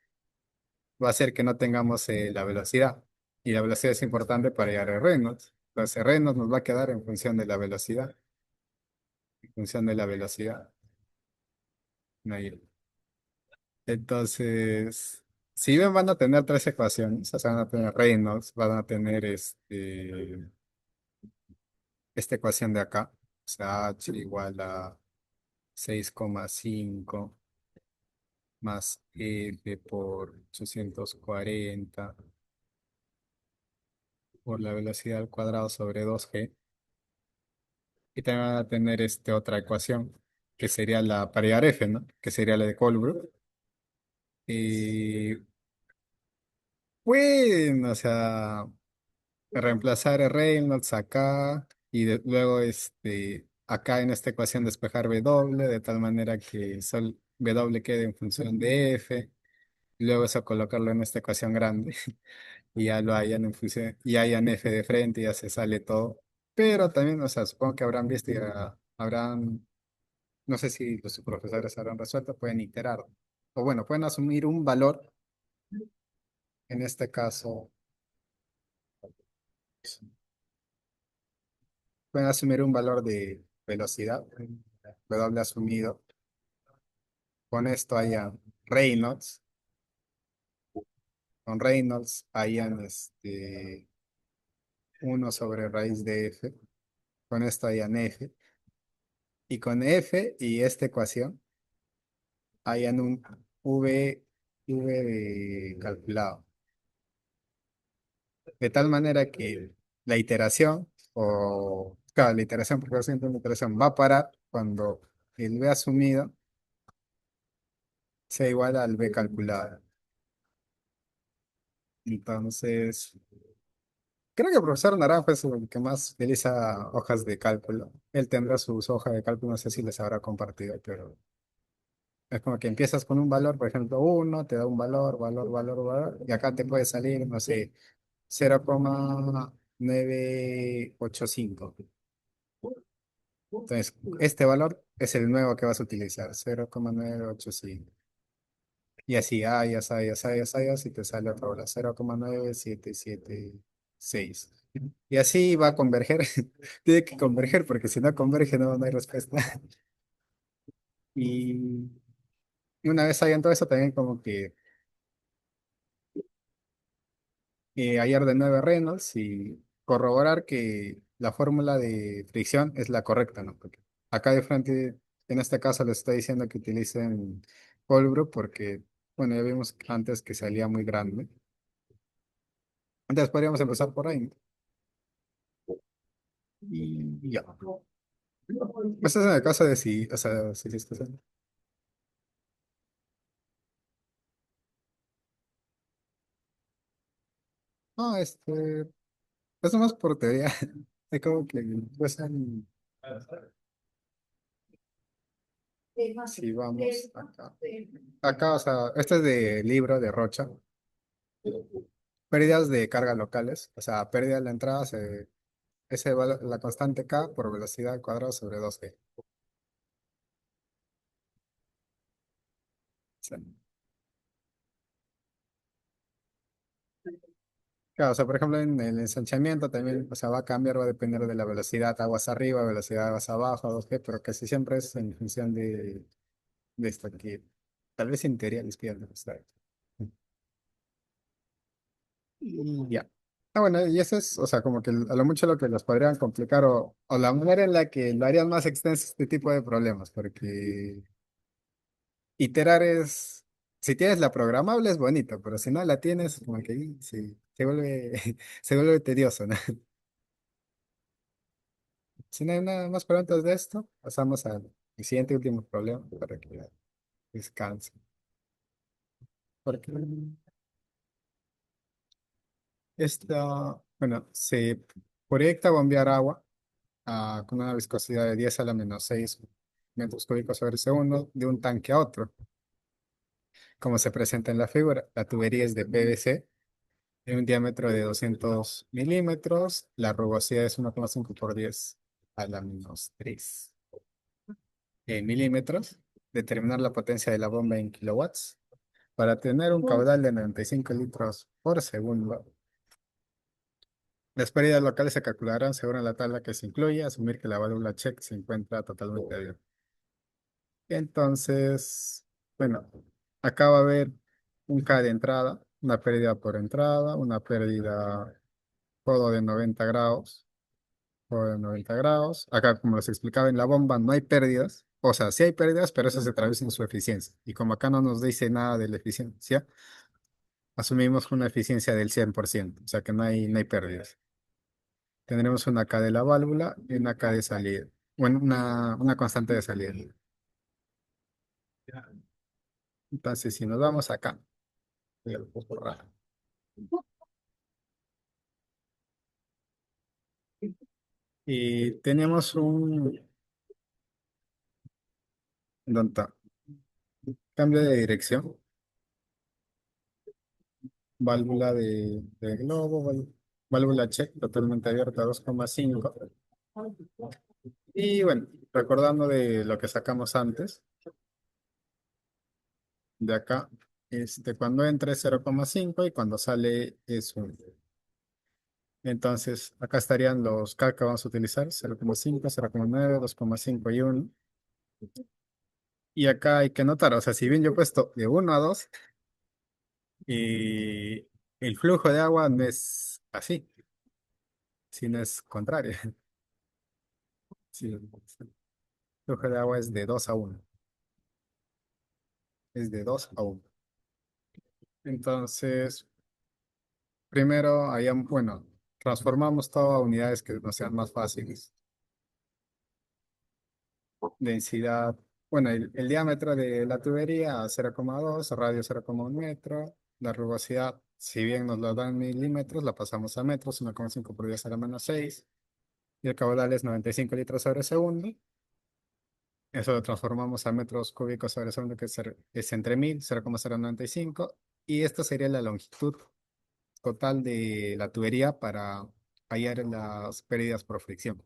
va a hacer que no tengamos la velocidad. Y la velocidad es importante para llegar a Reynolds. Entonces, Reynolds nos va a quedar en función de la velocidad. En función de la velocidad. Ahí. Entonces, si bien van a tener tres ecuaciones, o sea, van a tener Reynolds, van a tener esta ecuación de acá, o sea, H igual a 6,5 más F por 840 por la velocidad al cuadrado sobre 2G. Y también van a tener otra ecuación, que sería la paridad F, ¿no? Que sería la de Colbrook. Y pueden, o sea, reemplazar a Reynolds acá y luego acá en esta ecuación despejar W, de tal manera que W quede en función de F. Y luego eso colocarlo en esta ecuación grande y ya lo hayan en función, y hayan F de frente y ya se sale todo. Pero también, o sea, supongo que habrán visto y habrán. No sé si los profesores habrán resuelto, pueden iterar. O bueno, pueden asumir un valor, en este caso, pueden asumir un valor de velocidad, W asumido. Con esto haya Reynolds. con Reynolds, hayan 1 sobre raíz de f, con esto hayan f, y con f y esta ecuación hayan un calculado, de tal manera que la iteración, o claro, la iteración, porque es siempre una iteración, va a parar cuando el b asumido sea igual al b calculado. Entonces, creo que el profesor Naranjo es el que más utiliza hojas de cálculo. Él tendrá sus hojas de cálculo, no sé si les habrá compartido, pero es como que empiezas con un valor, por ejemplo, 1, te da un valor, valor, y acá te puede salir, no sé, 0,985. Entonces, este valor es el nuevo que vas a utilizar, 0,985. Y así, y te sale otra hora, 0,9776. Y así va a converger. Tiene que converger, porque si no converge no hay respuesta. Y una vez hayan todo eso, también como que hallar de 9 Reynolds y corroborar que la fórmula de fricción es la correcta, ¿no? Porque acá de frente, en este caso, les estoy diciendo que utilicen Colbrook porque, bueno, ya vimos antes que salía muy grande. Entonces podríamos empezar por ahí, ¿no? Y ya. Este es en el caso de si, o sea, si estás en... No, es nomás por teoría. Es como que, pues, si vamos acá. Acá, o sea, este es de libro de Rocha. Pérdidas de carga locales, o sea, pérdida de la entrada, la constante K por velocidad al cuadrado sobre 2G. Sí. Claro, o sea, por ejemplo, en el ensanchamiento también, o sea, va a cambiar, va a depender de la velocidad aguas arriba, velocidad aguas abajo, 2G, pero casi siempre es en función de esto aquí. Tal vez en teoría les pidan velocidad. Y ya. Ah, bueno, y eso es, o sea, como que a lo mucho lo que los podrían complicar o la manera en la que lo harían más extenso este tipo de problemas, porque iterar es, si tienes la programable es bonito, pero si no la tienes, como que ahí sí, se vuelve, se vuelve tedioso, ¿no? Si no hay nada más preguntas de esto, pasamos al siguiente y último problema para que descanse. Porque bueno, se proyecta bombear agua con una viscosidad de 10 a la menos 6 metros cúbicos sobre segundo de un tanque a otro, como se presenta en la figura. La tubería es de PVC de un diámetro de 200 milímetros. La rugosidad es 1,5 por 10 a la menos 3 milímetros. Determinar la potencia de la bomba en kilowatts. Para tener un caudal de 95 litros por segundo. Las pérdidas locales se calcularán según la tabla que se incluye, asumir que la válvula check se encuentra totalmente abierta. Entonces, bueno, acá va a haber un K de entrada, una pérdida por entrada, una pérdida todo de 90 grados, todo de 90 grados. Acá, como les explicaba en la bomba, no hay pérdidas. O sea, sí hay pérdidas, pero eso se traduce en su eficiencia. Y como acá no nos dice nada de la eficiencia, asumimos una eficiencia del 100%, o sea que no hay pérdidas. Tendremos una K de la válvula y una K de salida. Bueno, una constante de salida. Entonces, si nos vamos acá, voy a borrar. Y tenemos ¿dónde está? Cambio de dirección, válvula de globo, válvula check totalmente abierta 2,5. Y bueno, recordando de lo que sacamos antes, de acá, cuando entra es 0,5 y cuando sale es 1. Entonces, acá estarían los K que vamos a utilizar, 0,5, 0,9, 2,5 y 1. Y acá hay que notar, o sea, si bien yo he puesto de 1 a 2, El flujo de agua no es así, sino es contrario. Sí, el flujo de agua es de 2 a uno. Es de 2 a uno. Entonces, primero, bueno, transformamos todo a unidades que nos sean más fáciles. Densidad, bueno, el diámetro de la tubería 0,2, radio 0,1 metro. La rugosidad, si bien nos lo dan milímetros, la pasamos a metros, 1,5 por 10 a la menos 6. Y el caudal es 95 litros sobre segundo. Eso lo transformamos a metros cúbicos sobre segundo, que es entre 1000, 0,095. Y esta sería la longitud total de la tubería para hallar las pérdidas por fricción.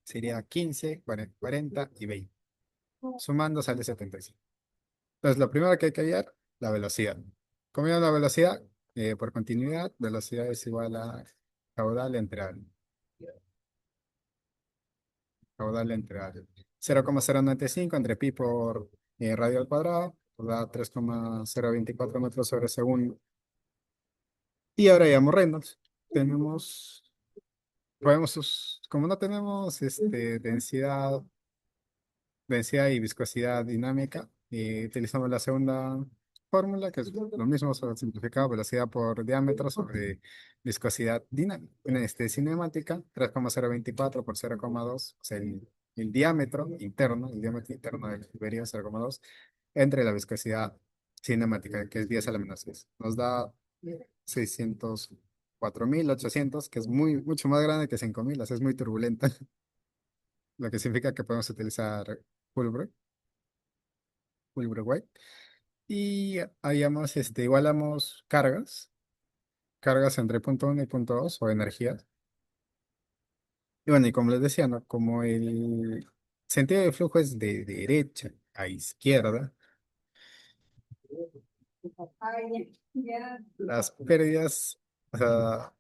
Sería 15, 40, 40 y 20. Sumando sale 75. Entonces, lo primero que hay que hallar, la velocidad. Combinando la velocidad por continuidad, velocidad es igual a caudal entre área. Caudal entre área. 0,095 entre pi por radio al cuadrado, nos da 3,024 metros sobre segundo. Y ahora hallamos Reynolds. Tenemos, como no tenemos densidad y viscosidad dinámica, y utilizamos la segunda fórmula, que es lo mismo, solo simplificado, velocidad por diámetro sobre viscosidad dinámica, cinemática, 3,024 por 0,2, o sea, el diámetro interno, el diámetro interno del tubería 0,2, entre la viscosidad cinemática, que es 10 a la menos 6. Nos da 604.800, que es mucho más grande que 5.000, o sea, es muy turbulenta, lo que significa que podemos utilizar Fulbright. Uruguay. Y hayamos, igualamos cargas entre punto uno y punto 2 o energías. Y bueno, y como les decía, ¿no? Como el sentido de flujo es de derecha a izquierda, las pérdidas, o sea,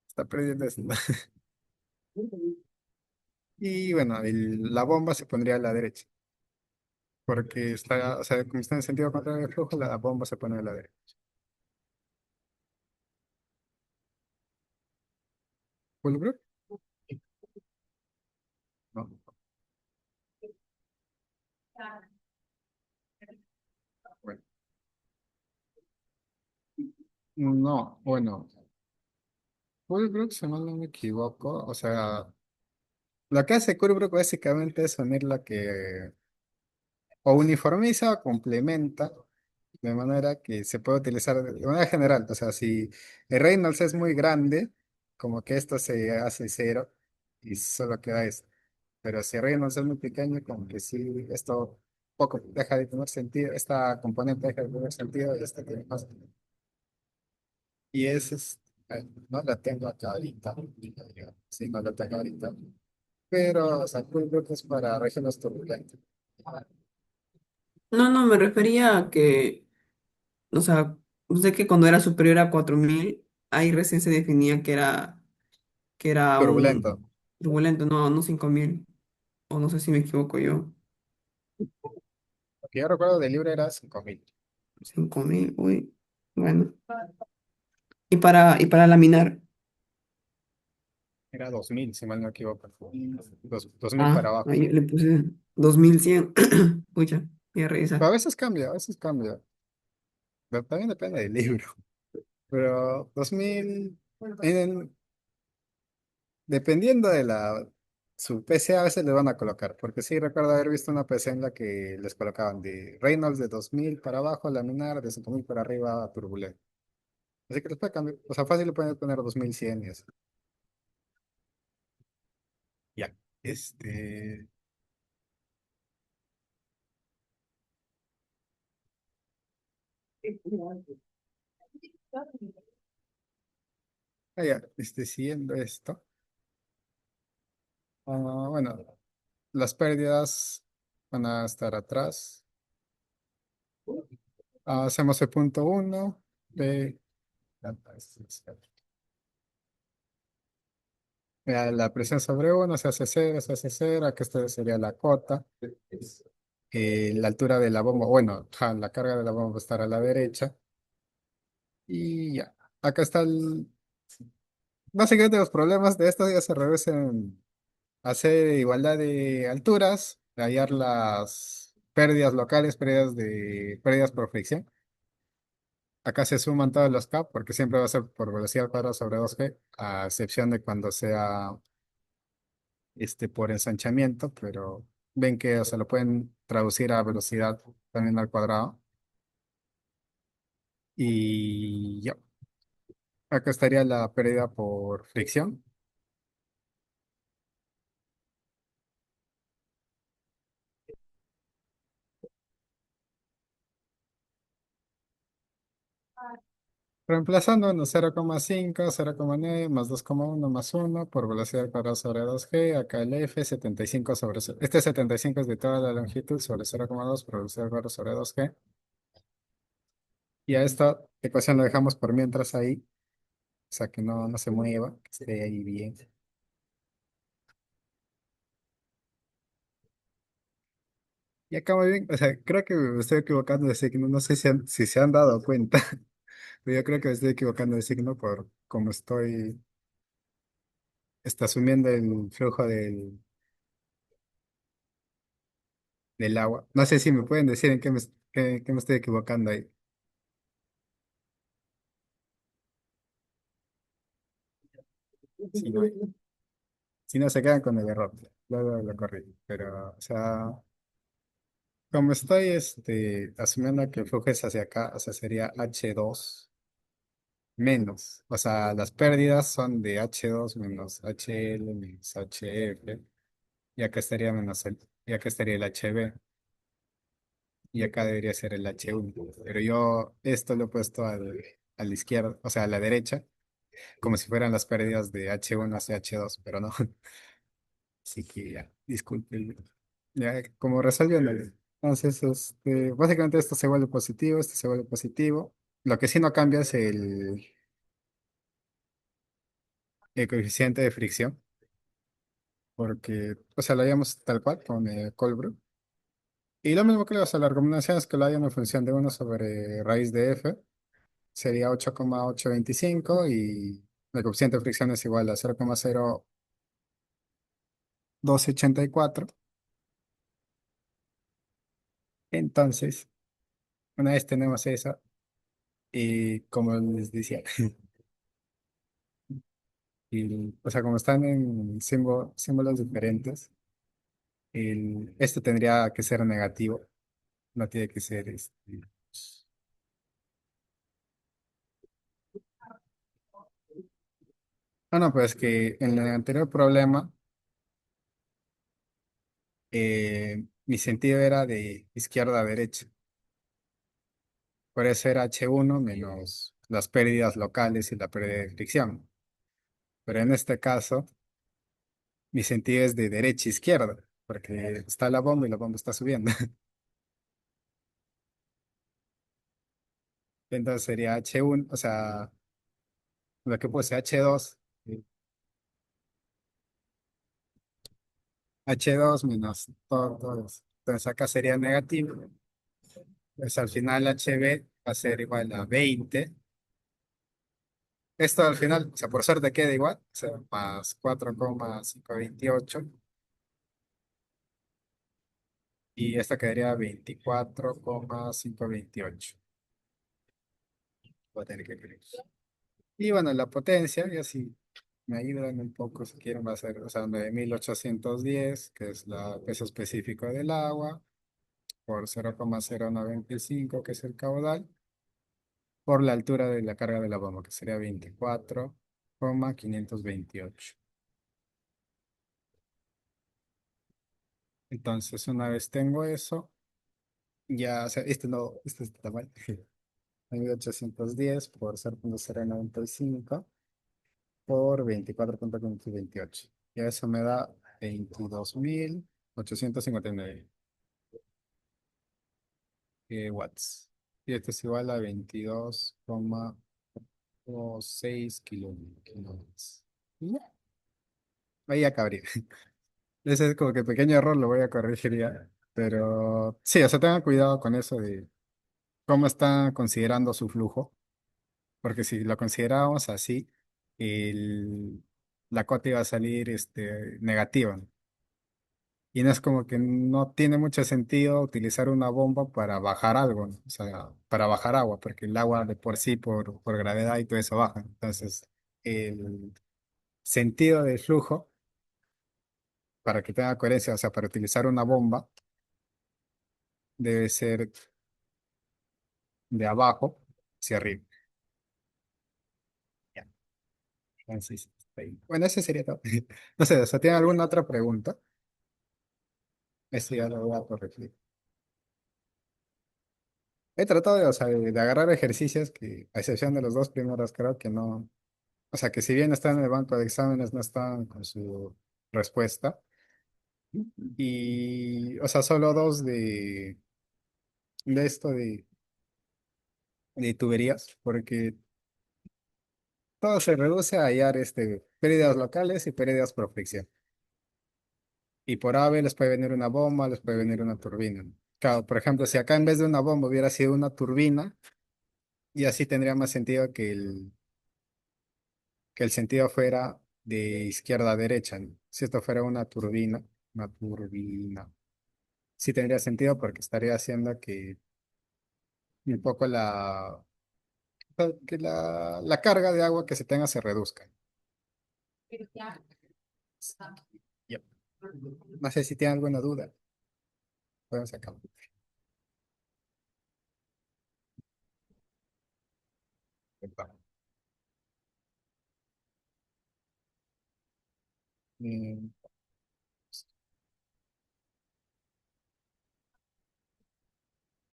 está perdiendo esto. Y bueno, la bomba se pondría a la derecha, porque está, o sea, como está en sentido contrario del flujo, la bomba se pone a la derecha. ¿Fulbright? No. Bueno, no, bueno, Fulbright, si no me equivoco, o sea, lo que hace Kubrick básicamente es unir la que o uniformiza o complementa de manera que se puede utilizar de manera general. O sea, si el Reynolds es muy grande, como que esto se hace cero y solo queda esto. Pero si el Reynolds es muy pequeño, como que sí, esto poco deja de tener sentido, esta componente deja de tener sentido y esta tiene más. Y no la tengo acá ahorita. Sí, no la tengo ahorita. Pero, o sea, Kubrick es para regiones turbulentas. No, no, me refería a que, o sea, sé que cuando era superior a 4000 ahí recién se definía que era un Turbulento. turbulento, no, no 5000 o no sé si me equivoco yo. Lo que yo recuerdo del libro era 5000. 5000 uy, bueno. Y para laminar. Era 2000 si mal no me equivoco. 2000 para Ah, abajo. ahí le puse 2100. Pucha, voy a Pero revisar. a veces cambia, a veces cambia. Pero también depende del libro. Pero 2000, dependiendo de su PC, a veces le van a colocar. Porque sí, recuerdo haber visto una PC en la que les colocaban de Reynolds de 2000 para abajo, laminar, de 5000 para arriba, turbulento. Así que les puede cambiar. O sea, fácil le pueden poner 2100 y eso. Ya. Este. Ya, siguiendo esto. Bueno, las pérdidas van a estar atrás. Hacemos el punto uno de la presión sobre uno se hace cero, que esta sería la cota. La altura de la bomba, bueno, la carga de la bomba va a estar a la derecha. Y ya, acá está el... Básicamente los problemas de esto ya se reducen a hacer igualdad de alturas, hallar las pérdidas locales, pérdidas por fricción. Acá se suman todos los K porque siempre va a ser por velocidad al cuadrado sobre 2G, a excepción de cuando sea por ensanchamiento, pero ven que o sea, lo pueden traducir a velocidad también al cuadrado. Y ya, acá estaría la pérdida por fricción. Reemplazando en 0,5, 0,9 más 2,1 más 1 por velocidad al cuadrado sobre 2G. Acá el F 75 sobre... Este 75 es de toda la longitud sobre 0,2 por velocidad al cuadrado sobre 2G. Y a esta ecuación la dejamos por mientras ahí, o sea que no se mueva, que esté ahí bien. Y acá muy bien, o sea, creo que me estoy equivocando de signo, no sé si se han dado cuenta, pero yo creo que me estoy equivocando de signo por cómo está asumiendo el flujo del agua. No sé si me pueden decir en qué me estoy equivocando ahí. Si no, si no se quedan con el error, luego lo corrijo. Pero, o sea, como estoy asumiendo que el flujo es hacia acá, o sea, sería H2 menos. O sea, las pérdidas son de H2 menos HL menos HF. Y acá estaría menos y acá estaría el HB. Y acá debería ser el H1. Pero yo esto lo he puesto a la izquierda, o sea, a la derecha, como si fueran las pérdidas de H1 hacia H2, pero no. Así que ya, disculpen. Ya, como resolviendo. Entonces, básicamente esto se vuelve positivo, esto se vuelve positivo. Lo que sí no cambia es el coeficiente de fricción, porque, o sea, lo hayamos tal cual con Colbrook. Y lo mismo que le, o sea, la recomendación es que lo hayan en función de 1/raíz de f, sería 8,825 y el coeficiente de fricción es igual a 0,0284. Entonces, una vez tenemos eso, y como les decía, o sea, como están en símbolos diferentes, este tendría que ser negativo, no tiene que ser Ah, no, pues que en el anterior problema, mi sentido era de izquierda a derecha. Por eso era H1 menos las pérdidas locales y la pérdida de fricción. Pero en este caso, mi sentido es de derecha a izquierda, porque está la bomba y la bomba está subiendo. Entonces sería H1, o sea, lo que puse H2, H2 menos todo eso. Entonces acá sería negativo. Pues al final HB va a ser igual a 20. Esto al final, o sea, por suerte queda igual, o sea, más 4,528 y esta quedaría 24,528. Voy a tener que escribir. Y bueno, la potencia, y así me ayudan un poco si quieren, va a ser, o sea, 9810 que es la peso específico del agua, por 0,0925 que es el caudal, por la altura de la carga de la bomba, que sería 24,528. Entonces, una vez tengo eso, ya, o sea, este está mal. 1810 por 0,095 por 24,528. Y eso me da 22.859 watts. Y esto es igual a 22,6 kilowatts. Y ya, ahí acabaría. Ese es como que pequeño error, lo voy a corregir ya. Pero sí, o sea, tengan cuidado con eso de cómo están considerando su flujo. porque si lo considerábamos así, la cota iba a salir negativa, ¿no? Y no es como que no tiene mucho sentido utilizar una bomba para bajar algo, ¿no? O sea, para bajar agua, porque el agua de por sí, por gravedad y todo eso baja. Entonces, el sentido del flujo, para que tenga coherencia, o sea, para utilizar una bomba, debe ser de abajo hacia arriba. Ya, entonces, está ahí. Bueno, ese sería todo. No sé, o sea, ¿tiene alguna otra pregunta? Esto ya lo voy a corregir. He tratado de, o sea, de agarrar ejercicios que, a excepción de los dos primeros, creo que no. O sea, que si bien están en el banco de exámenes, no están con su respuesta. Y, o sea, solo dos de esto de tuberías, porque todo se reduce a hallar pérdidas locales y pérdidas por fricción. Y por AVE les puede venir una bomba, les puede venir una turbina. Claro, por ejemplo, si acá en vez de una bomba hubiera sido una turbina, y así tendría más sentido que el sentido fuera de izquierda a derecha, ¿no? Si esto fuera una turbina, sí tendría sentido porque estaría haciendo que un poco la carga de agua que se tenga se reduzca. Yep. No sé si tienen alguna duda. Podemos acabar.